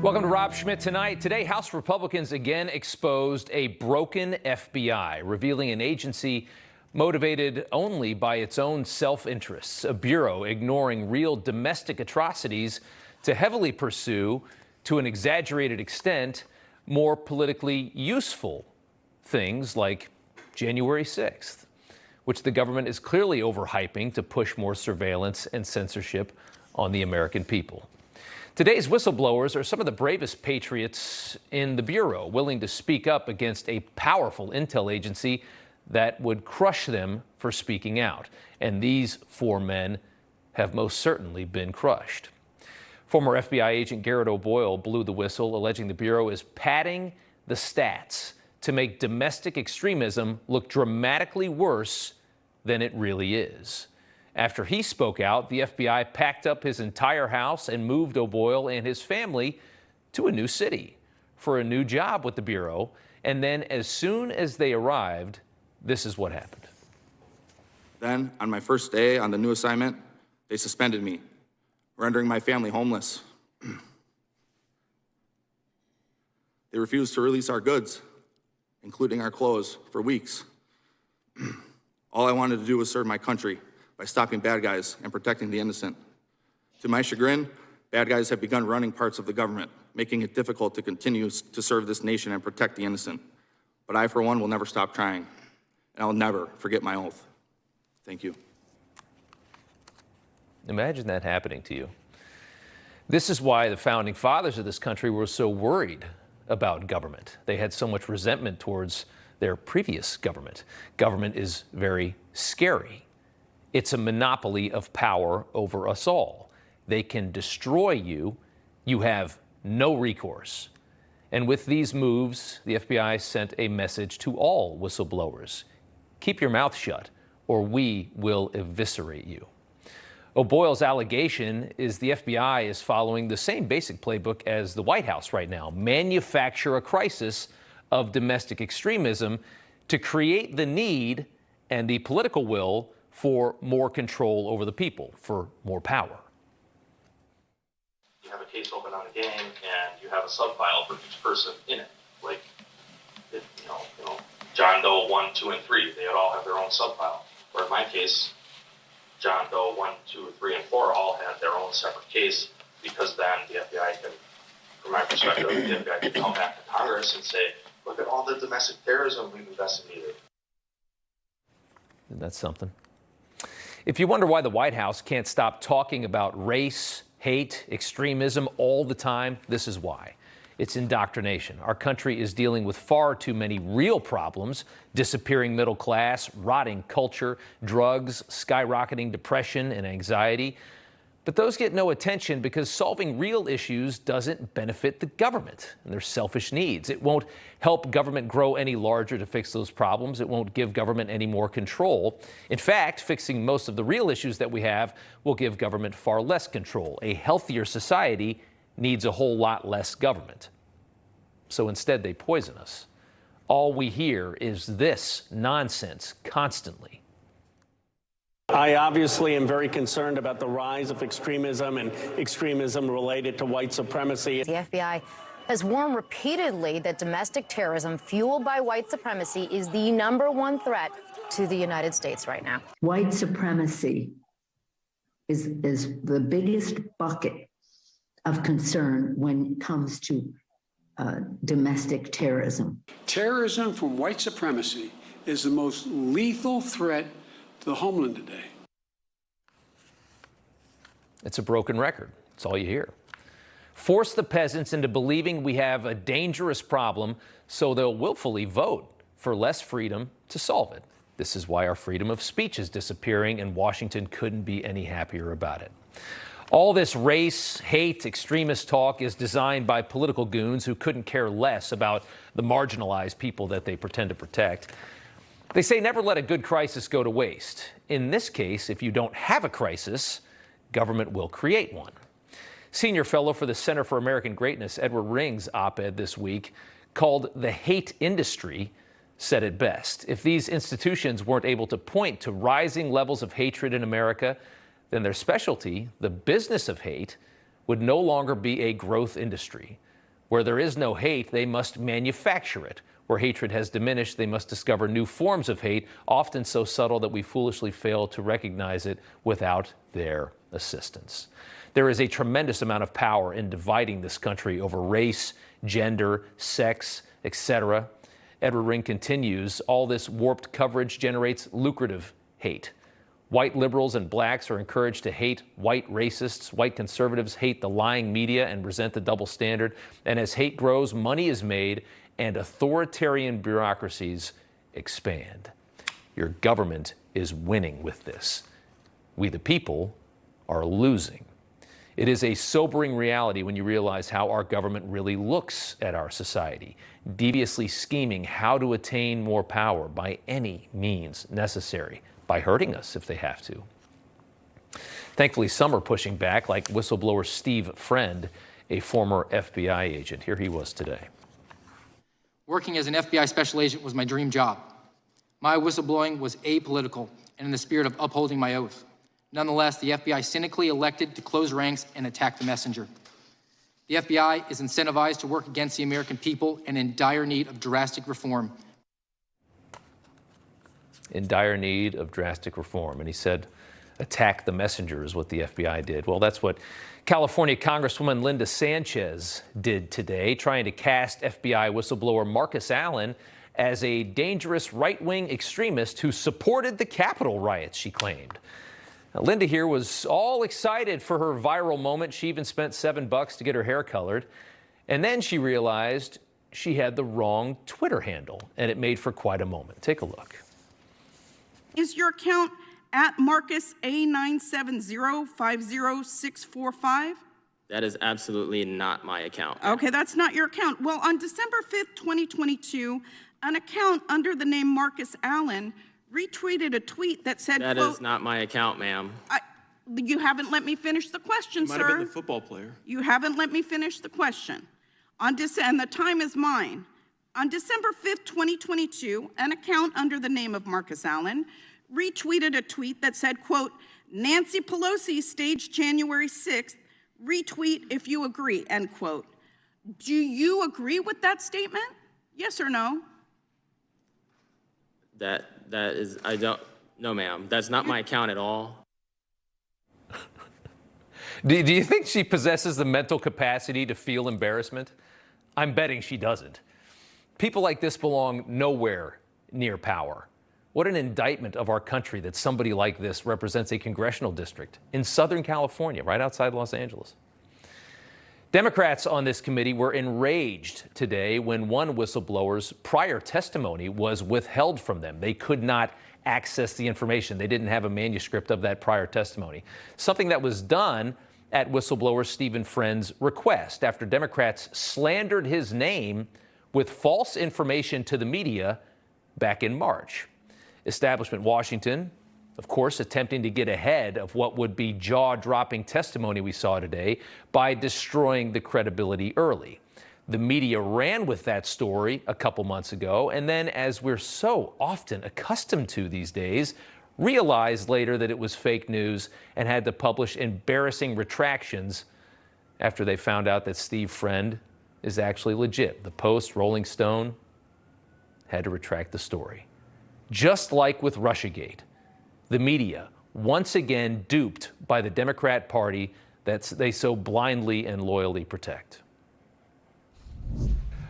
Welcome to Rob Schmitt Tonight. Today, House Republicans again exposed a broken FBI, revealing an agency motivated only by its own self-interests, a bureau ignoring real domestic atrocities to heavily pursue, to an exaggerated extent, more politically useful things like January 6th, which the government is clearly overhyping to push more surveillance and censorship on the American people. Today's whistleblowers are some of the bravest patriots in the Bureau, willing to speak up against a powerful intel agency that would crush them for speaking out. And these four men have most certainly been crushed. Former FBI agent Garrett O'Boyle blew the whistle, alleging the Bureau is padding the stats to make domestic extremism look dramatically worse than it really is. After he spoke out, the FBI packed up his entire house and moved O'Boyle and his family to a new city for a new job with the Bureau. And then as soon as they arrived, this is what happened. Then, on my first day on the new assignment, they suspended me, rendering my family homeless. They refused to release our goods, including our clothes, for weeks. All I wanted to do was serve my country by stopping bad guys and protecting the innocent. To my chagrin, bad guys have begun running parts of the government, making it difficult to continue to serve this nation and protect the innocent. But I, for one, will never stop trying, and I'll never forget my oath. Thank you. Imagine that happening to you. This is why the founding fathers of this country were so worried about government. They had so much resentment towards their previous government. Government is very scary. It's a monopoly of power over us all. They can destroy you. You have no recourse. And with these moves, the FBI sent a message to all whistleblowers. Keep your mouth shut, or we will eviscerate you. O'Boyle's allegation is the FBI is following the same basic playbook as the White House right now: manufacture a crisis of domestic extremism to create the need and the political will for more control over the people, for more power. You have a case open on a gang, and you have a sub-file for each person in it. Like, you know, John Doe 1, 2, and 3, they would all have their own sub-file. Or in my case, John Doe 1, 2, 3, and 4 all had their own separate case, because then the FBI can, from my perspective, the FBI can come back to Congress and say, look at all the domestic terrorism we've investigated. Isn't that something? If you wonder why the White House can't stop talking about race, hate, extremism all the time, this is why. It's indoctrination. Our country is dealing with far too many real problems: disappearing middle class, rotting culture, drugs, skyrocketing depression and anxiety. But those get no attention because solving real issues doesn't benefit the government and their selfish needs. It won't help government grow any larger to fix those problems. It won't give government any more control. In fact, fixing most of the real issues that we have will give government far less control. A healthier society needs a whole lot less government. So instead, they poison us. All we hear is this nonsense constantly. I obviously am very concerned about the rise of extremism and extremism related to white supremacy. The FBI has warned repeatedly that domestic terrorism fueled by white supremacy is the #1 threat to the United States right now. White supremacy is the biggest bucket of concern when it comes to domestic terrorism. Terrorism from white supremacy is the most lethal threat to the homeland today. It's a broken record. That's all you hear. Force the peasants into believing we have a dangerous problem so they'll willfully vote for less freedom to solve it. This is why our freedom of speech is disappearing, and Washington couldn't be any happier about it. All this race, hate, extremist talk is designed by political goons who couldn't care less about the marginalized people that they pretend to protect. They say never let a good crisis go to waste. In this case, if you don't have a crisis, government will create one. Senior fellow for the Center for American Greatness, Edward Ring's op-ed this week, called the hate industry, said it best. If these institutions weren't able to point to rising levels of hatred in America, then their specialty, the business of hate, would no longer be a growth industry. Where there is no hate, they must manufacture it. Where hatred has diminished, they must discover new forms of hate, often so subtle that we foolishly fail to recognize it without their assistance. There is a tremendous amount of power in dividing this country over race, gender, sex, etc. Edward Ring continues, all this warped coverage generates lucrative hate. White liberals and blacks are encouraged to hate white racists. White conservatives hate the lying media and resent the double standard. And as hate grows, money is made and authoritarian bureaucracies expand. Your government is winning with this. We, the people, are losing. It is a sobering reality when you realize how our government really looks at our society, deviously scheming how to attain more power by any means necessary, by hurting us if they have to. Thankfully, some are pushing back, like whistleblower Steve Friend, a former FBI agent. Here he was today. Working as an FBI special agent was my dream job. My whistleblowing was apolitical and in the spirit of upholding my oath. Nonetheless, the FBI cynically elected to close ranks and attack the messenger. The FBI is incentivized to work against the American people and in dire need of drastic reform. In dire need of drastic reform. And he said, attack the messenger is what the FBI did. Well, that's what California Congresswoman Linda Sanchez did today, trying to cast FBI whistleblower Marcus Allen as a dangerous right-wing extremist who supported the Capitol riots, she claimed. Now, Linda here was all excited for her viral moment. She even spent $7 to get her hair colored. And then she realized she had the wrong Twitter handle, and it made for quite a moment. Take a look. Is your account at Marcus A970-50645? That is absolutely not my account. Okay, that's not your account. Well, on December 5th, 2022, an account under the name Marcus Allen retweeted a tweet that said, That is not my account, ma'am. You haven't let me finish the question, sir. Might have been the football player. You haven't let me finish the question. And the time is mine. On December 5th, 2022, an account under the name of Marcus Allen retweeted a tweet that said, quote, Nancy Pelosi staged January 6th, retweet if you agree, end quote. Do you agree with that statement? Yes or no? That is, I don't, no ma'am, that's not my account at all. Do you think she possesses the mental capacity to feel embarrassment? I'm betting she doesn't. People like this belong nowhere near power. What an indictment of our country that somebody like this represents a congressional district in Southern California, right outside Los Angeles. Democrats on this committee were enraged today when one whistleblower's prior testimony was withheld from them. They could not access the information. They didn't have a manuscript of that prior testimony, something that was done at whistleblower Stephen Friend's request after Democrats slandered his name with false information to the media back in March. Establishment Washington, of course, attempting to get ahead of what would be jaw-dropping testimony we saw today by destroying the credibility early. The media ran with that story a couple months ago, and then, as we're so often accustomed to these days, realized later that it was fake news and had to publish embarrassing retractions after they found out that Steve Friend is actually legit. The Post, Rolling Stone had to retract the story. Just like with Russiagate, the media once again duped by the Democrat Party that they so blindly and loyally protect.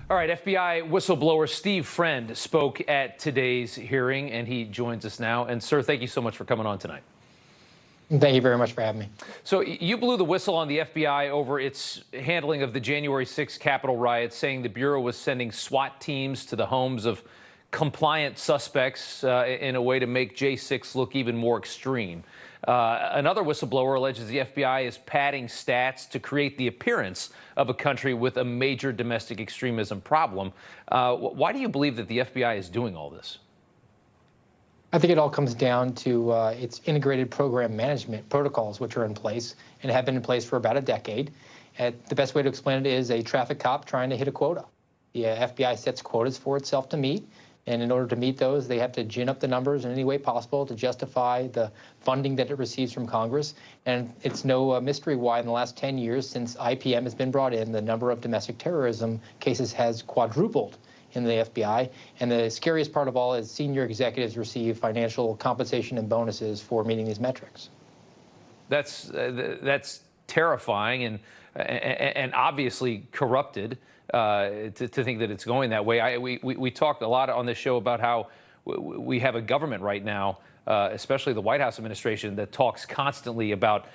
All right, FBI whistleblower Steve Friend spoke at today's hearing, and he joins us now. And, sir, thank you so much for coming on tonight. Thank you very much for having me. So you blew the whistle on the FBI over its handling of the January 6th Capitol riots, saying the Bureau was sending SWAT teams to the homes of compliant suspects in a way to make J6 look even more extreme. Another whistleblower alleges the FBI is padding stats to create the appearance of a country with a major domestic extremism problem. Why do you believe that the FBI is doing all this? I think it all comes down to its integrated program management protocols, which are in place and have been in place for about a decade. The best way to explain it is a traffic cop trying to hit a quota. The FBI sets quotas for itself to meet, And in order to meet those, they have to gin up the numbers in any way possible to justify the funding that it receives from Congress. And it's no mystery why in the last 10 years since IPM has been brought in, the number of domestic terrorism cases has quadrupled in the FBI. And the scariest part of all is senior executives receive financial compensation and bonuses for meeting these metrics. That's terrifying and obviously corrupted to think that it's going that way. We talked a lot on this show about how we have a government right now, especially the White House administration, that talks constantly about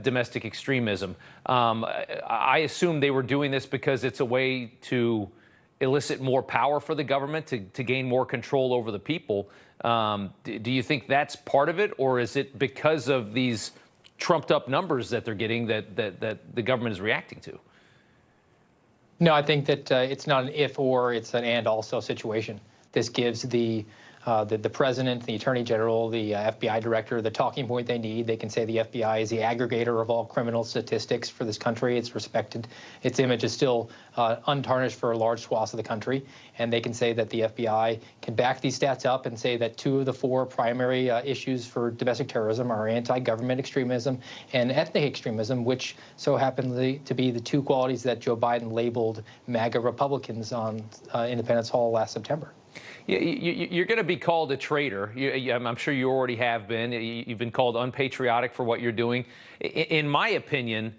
domestic extremism. I assume they were doing this because it's a way to elicit more power for the government to gain more control over the people. Do you think that's part of it, or is it because of these trumped up numbers that they're getting that the government is reacting to? No, I think that it's not an if or, it's an and also situation. This gives the president, the attorney general, the FBI director the talking point they need. They can say the FBI is the aggregator of all criminal statistics for this country. It's respected. Its image is still untarnished for large swaths of the country. And they can say that the FBI can back these stats up and say that 2 of the 4 primary issues for domestic terrorism are anti-government extremism and ethnic extremism, which so happen to be the 2 qualities that Joe Biden labeled MAGA Republicans on Independence Hall last September. You're going to be called a traitor. I'm sure you already have been. You've been called unpatriotic for what you're doing. In my opinion,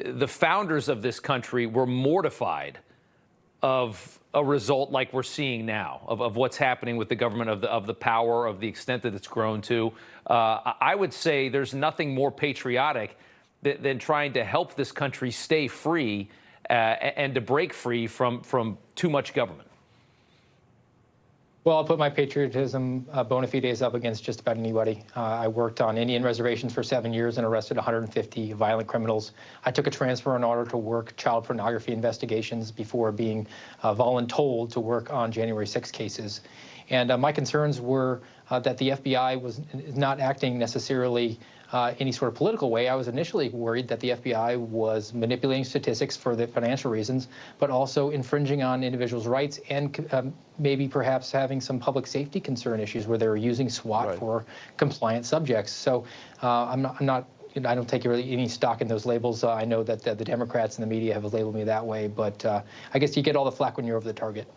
the founders of this country were mortified of a result like we're seeing now, of what's happening with the government, of the power, of the extent that it's grown to. I would say there's nothing more patriotic than trying to help this country stay free and to break free from too much government. Well, I'll put my patriotism bona fides up against just about anybody. I worked on Indian reservations for 7 years and arrested 150 violent criminals. I took a transfer in order to work child pornography investigations before being voluntold to work on January 6 cases. And my concerns were that the FBI was not acting necessarily any sort of political way. I was initially worried that the FBI was manipulating statistics for the financial reasons, but also infringing on individuals' rights and maybe perhaps having some public safety concern issues where they were using SWAT for compliant subjects. So I don't take really any stock in those labels. I know that the Democrats and the media have labeled me that way, but I guess you get all the flack when you're over the target.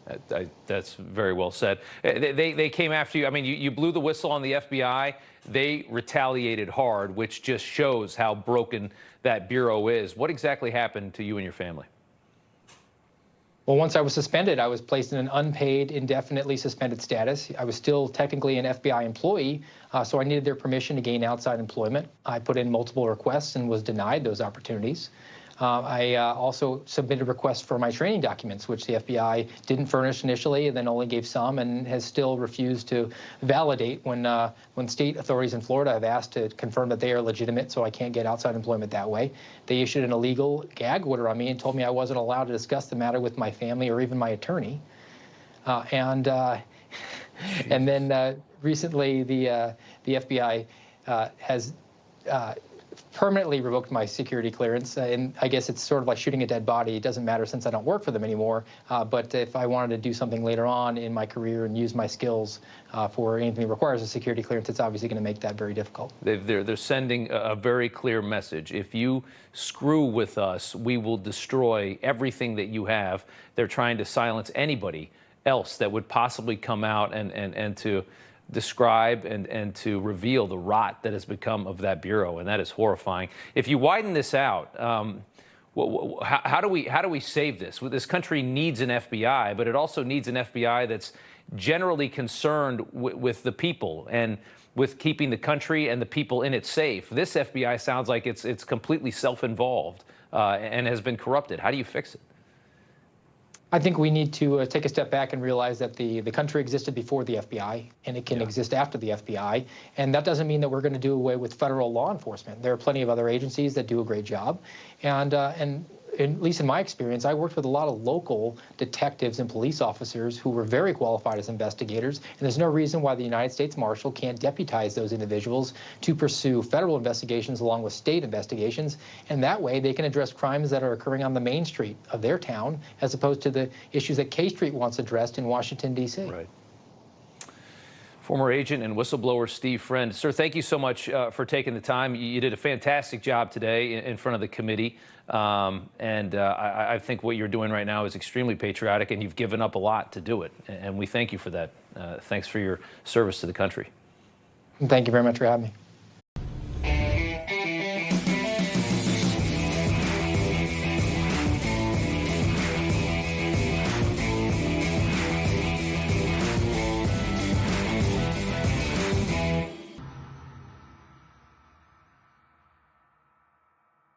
That's very well said. They came after you. I mean, you blew the whistle on the FBI. They retaliated hard, which just shows how broken that bureau is. What exactly happened to you and your family? Well, once I was suspended, I was placed in an unpaid, indefinitely suspended status. I was still technically an FBI employee, so I needed their permission to gain outside employment. I put in multiple requests and was denied those opportunities. I also submitted requests for my training documents, which the FBI didn't furnish initially and then only gave some and has still refused to validate when state authorities in Florida have asked to confirm that they are legitimate, so I can't get outside employment that way. They issued an illegal gag order on me and told me I wasn't allowed to discuss the matter with my family or even my attorney. And then recently the FBI has permanently revoked my security clearance, and I guess it's sort of like shooting a dead body. It doesn't matter since I don't work for them anymore, but if I wanted to do something later on in my career and use my skills for anything that requires a security clearance, it's obviously going to make that very difficult. They're sending a very clear message. If you screw with us, we will destroy everything that you have. They're trying to silence anybody else that would possibly come out and to describe and to reveal the rot that has become of that bureau, and that is horrifying. If you widen this out, how do we save this? This country needs an FBI, but it also needs an FBI that's generally concerned with the people and with keeping the country and the people in it safe. This FBI sounds like it's completely self-involved and has been corrupted. How do you fix it? I think we need to take a step back and realize that the country existed before the FBI, and it can exist after the FBI. And that doesn't mean that we're going to do away with federal law enforcement. There are plenty of other agencies that do a great job. And at least in my experience, I worked with a lot of local detectives and police officers who were very qualified as investigators, and there's no reason why the United States Marshal can't deputize those individuals to pursue federal investigations along with state investigations, and that way they can address crimes that are occurring on the main street of their town as opposed to the issues that K Street wants addressed in Washington, D.C. Right. Former agent and whistleblower Steve Friend. Sir, thank you so much for taking the time. You did a fantastic job today in front of the committee. I think what you're doing right now is extremely patriotic, and you've given up a lot to do it. And we thank you for that. Thanks for your service to the country. Thank you very much for having me.